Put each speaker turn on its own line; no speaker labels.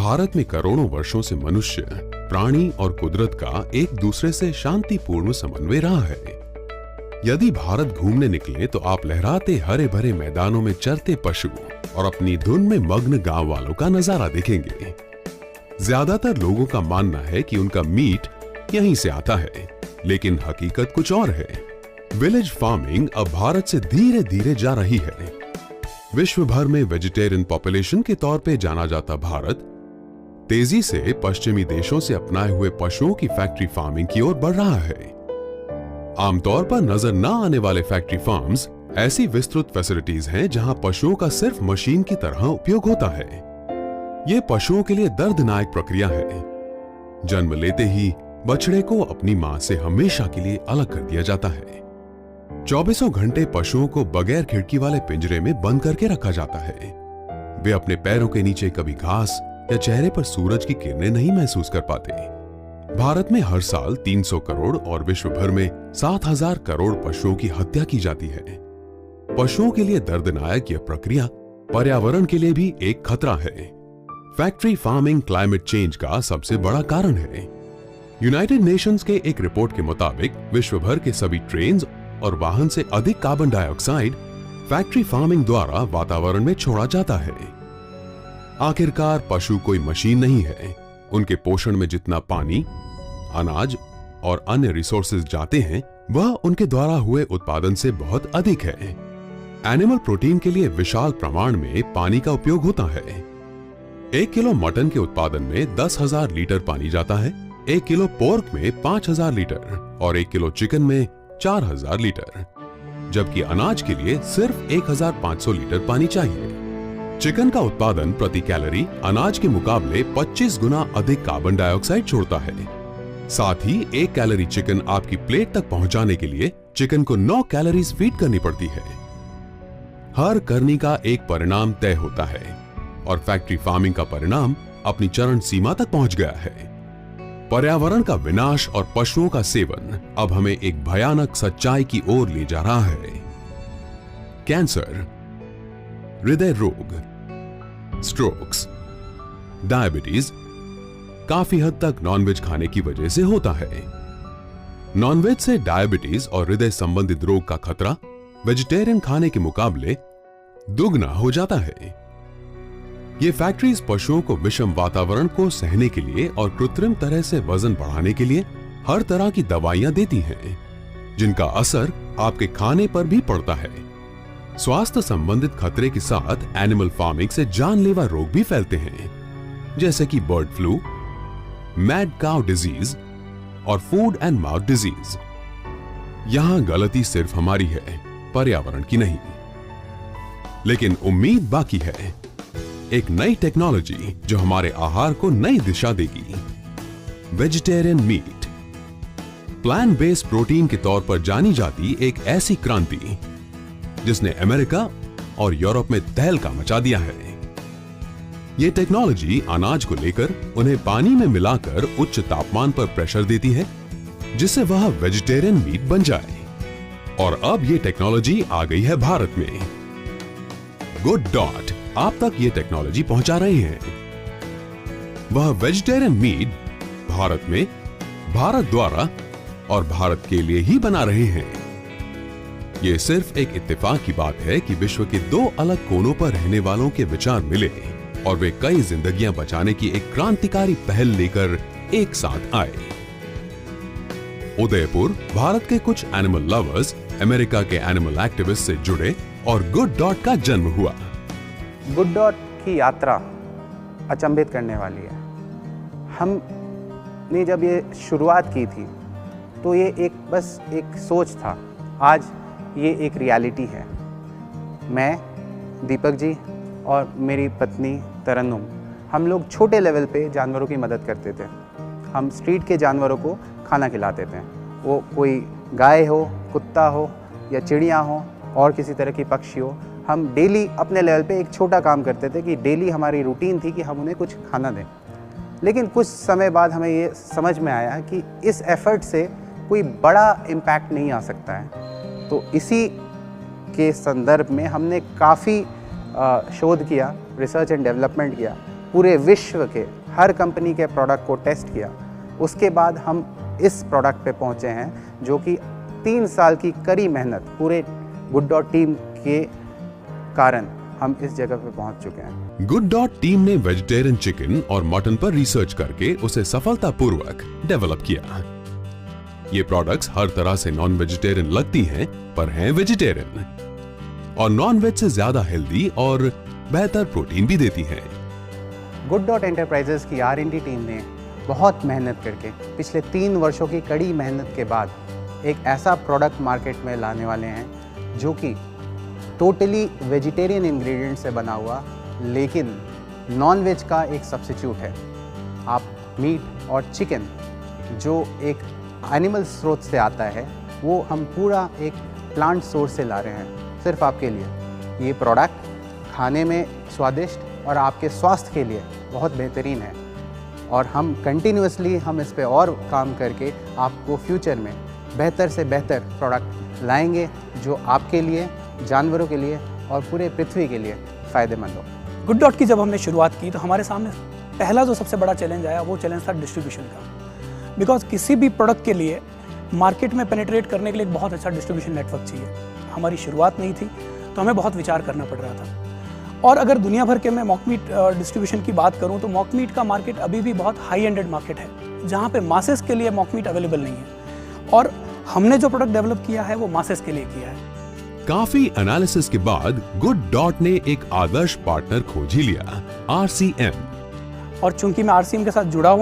भारत में करोड़ों वर्षों से मनुष्य, प्राणी और कुदरत का एक दूसरे से शांतिपूर्ण समन्वय रहा है। यदि भारत घूमने निकले तो आप लहराते हरे भरे मैदानों में चरते पशु और अपनी धुन में मग्न गांव वालों का नजारा देखेंगे। ज्यादातर लोगों का मानना है कि उनका मीट यहीं से आता है, लेकिन हकीकत कुछ और है। विलेज फार्मिंग अब भारत से धीरे धीरे जा रही है। विश्व भर में वेजिटेरियन पॉपुलेशन के तौर पे जाना जाता भारत तेजी से पश्चिमी देशों से अपनाए हुए पशुओं की फैक्ट्री फार्मिंग की ओर बढ़ रहा है। आमतौर पर नजर न आने वाले फैक्ट्री फार्म्स ऐसी विस्तृत फैसिलिटीज हैं जहां पशुओं का सिर्फ मशीन की तरह उपयोग होता है। यह पशुओं के लिए दर्दनाक प्रक्रिया है। जन्म लेते ही बछड़े को अपनी मां से हमेशा के लिए अलग कर दिया जाता है। 24 घंटे पशुओं को बगैर खिड़की वाले पिंजरे में बंद करके रखा जाता है। वे अपने पैरों के नीचे कभी घास या चेहरे पर सूरज की किरणें नहीं महसूस कर पाते। भारत में हर साल 300 करोड़ और विश्व भर में 7,000 करोड़ पशुओं की हत्या की जाती है। पशुओं के लिए दर्दनाक यह प्रक्रिया पर्यावरण के लिए भी एक खतरा है। फैक्ट्री फार्मिंग क्लाइमेट चेंज का सबसे बड़ा कारण है। यूनाइटेड नेशंस के एक रिपोर्ट के मुताबिक विश्व भर के सभी ट्रेन और वाहन से अधिक कार्बन डाइऑक्साइड फैक्ट्री फार्मिंग द्वारा वातावरण में छोड़ा जाता है। आखिरकार पशु कोई मशीन नहीं है। उनके पोषण में जितना पानी, अनाज और अन्य रिसोर्सेज जाते हैं वह उनके द्वारा हुए उत्पादन से बहुत अधिक है। एनिमल प्रोटीन के लिए विशाल प्रमाण में पानी का उपयोग होता है। 1 किलो मटन के उत्पादन में 10,000 लीटर पानी जाता है। 1 किलो पोर्क में 5,000 लीटर और 1 किलो चिकन में 4,000 लीटर, जबकि अनाज के लिए सिर्फ 1,500 लीटर पानी चाहिए। चिकन का उत्पादन प्रति कैलोरी अनाज के मुकाबले 25 गुना अधिक कार्बन डाइऑक्साइड छोड़ता है। साथ ही 1 कैलोरी चिकन आपकी प्लेट तक पहुंचाने के लिए चिकन को 9 कैलोरीज फीड करनी पड़ती है। हर करनी का एक परिणाम तय होता है और फैक्ट्री फार्मिंग का परिणाम अपनी चरम सीमा तक पहुंच गया है। पर्यावरण का विनाश और पशुओं का सेवन अब हमें एक भयानक सच्चाई की ओर ले जा रहा है। कैंसर, हृदय रोग, स्ट्रोक्स, डायबिटीज काफी हद तक नॉनवेज खाने की वजह से होता है। नॉनवेज से डायबिटीज और हृदय संबंधित रोग का खतरा वेजिटेरियन खाने के मुकाबले दुगना हो जाता है। ये फैक्ट्रीज पशुओं को विषम वातावरण को सहने के लिए और कृत्रिम तरह से वजन बढ़ाने के लिए हर तरह की दवाइयां देती हैं, जिनका असर आपके खाने पर भी पड़ता है। स्वास्थ्य संबंधित खतरे के साथ एनिमल फार्मिंग से जानलेवा रोग भी फैलते हैं, जैसे कि bird flu, mad cow disease और फूड एंड माउथ डिजीज। यहां गलती सिर्फ हमारी है, पर्यावरण की नहीं। लेकिन उम्मीद बाकी है। एक नई टेक्नोलॉजी जो हमारे आहार को नई दिशा देगी। Vegetarian meat, plant based protein के तौर पर जानी जाती एक ऐसी क्रांति जिसने अमेरिका और यूरोप में तहलका मचा दिया है। यह टेक्नोलॉजी अनाज को लेकर उन्हें पानी में मिलाकर उच्च तापमान पर प्रेशर देती है, जिससे वह वेजिटेरियन मीट बन जाए। और अब यह टेक्नोलॉजी आ गई है भारत में। गुड डॉट आप तक ये टेक्नोलॉजी पहुंचा रहे हैं। वह वेजिटेरियन मीट भारत में, भारत द्वारा और भारत के लिए ही बना रहे हैं। यह सिर्फ एक इत्तेफाक की बात है कि विश्व के 2 अलग कोनों पर रहने वालों के विचार मिले और वे कई जिंदगियां बचाने की एक क्रांतिकारी पहल लेकर एक साथ आए। उदयपुर भारत के कुछ एनिमल लवर्स अमेरिका के एनिमल एक्टिविस्ट से जुड़े और गुड डॉट का जन्म हुआ।
गुड डॉट की यात्रा अचंभित करने वाली है। हमने जब ये शुरुआत की थी तो ये बस एक सोच था। आज ये एक रियलिटी है। मैं, दीपक जी और मेरी पत्नी तरन्नुम, हम लोग छोटे लेवल पे जानवरों की मदद करते थे। हम स्ट्रीट के जानवरों को खाना खिलाते थे। वो कोई गाय हो, कुत्ता हो या चिड़िया हो और किसी तरह की पक्षी हो। हम डेली अपने लेवल पे एक छोटा काम करते थे कि डेली हमारी रूटीन थी कि हम उन्हें कुछ खाना दें। लेकिन कुछ समय बाद हमें ये समझ में आया कि इस एफर्ट से कोई बड़ा इम्पैक्ट नहीं आ सकता है। तो इसी के संदर्भ में हमने काफ़ी शोध किया, रिसर्च एंड डेवलपमेंट किया पूरे विश्व के हर कंपनी के प्रोडक्ट को टेस्ट किया, उसके बाद हम इस प्रोडक्ट पे पहुंचे हैं, जो कि 3 साल की कड़ी मेहनत पूरे गुड डॉट टीम के कारण हम इस जगह पे पहुंच चुके हैं।
गुड डॉट टीम ने वेजिटेरियन चिकन और मटन पर रिसर्च करके उसे सफलतापूर्वक डेवलप किया। ये प्रोडक्ट्स हर तरह से नॉन वेजिटेरियन लगती हैं, पर हैं वेजिटेरियन और नॉन वेज से ज्यादा हेल्दी और बेहतर प्रोटीन भी देती हैं।
गुड डॉट एंटरप्राइजेस की R&D टीम ने बहुत मेहनत करके पिछले 3 वर्षों की कड़ी मेहनत के बाद एक ऐसा प्रोडक्ट मार्केट में लाने वाले हैं जो कि टोटली वेजिटेरियन इंग्रेडिएंट से बना हुआ, लेकिन नॉन वेज का एक सब्स्टिट्यूट है। आप मीट और चिकन जो एक एनिमल स्रोत से आता है, वो हम पूरा एक प्लांट सोर्स से ला रहे हैं सिर्फ आपके लिए। ये प्रोडक्ट खाने में स्वादिष्ट और आपके स्वास्थ्य के लिए बहुत बेहतरीन है, और हम कंटिन्यूसली हम इस पे और काम करके आपको फ्यूचर में बेहतर से बेहतर प्रोडक्ट लाएंगे जो आपके लिए, जानवरों के लिए और पूरे पृथ्वी के लिए फ़ायदेमंद हो।
गुड डॉट की जब हमने शुरुआत की तो हमारे सामने पहला जो सबसे बड़ा चैलेंज आया वो चैलेंज था डिस्ट्रीब्यूशन का। बिकॉज किसी भी प्रोडक्ट के लिए मार्केट में पेनिट्रेट करने के लिए एक बहुत अच्छा डिस्ट्रीब्यूशन नेटवर्क चाहिए। हमारी शुरुआत नहीं थी तो हमें बहुत विचार करना पड़ रहा था। और अगर दुनिया भर के मैं मॉक मीट डिस्ट्रीब्यूशन की बात करूं तो मॉक मीट का मार्केट अभी भी बहुत हाई एंडेड मार्केट है, जहां पे मासेस के लिए मॉक मीट अवेलेबल नहीं है, और हमने जो प्रोडक्ट डेवलप किया है वो मासेस के लिए किया है।
काफी एनालिसिस के बाद गुड डॉट ने एक आदर्श पार्टनर खोज ही लिया, RCM।
और चूंकि मैं RCM के साथ जुड़ा हुआ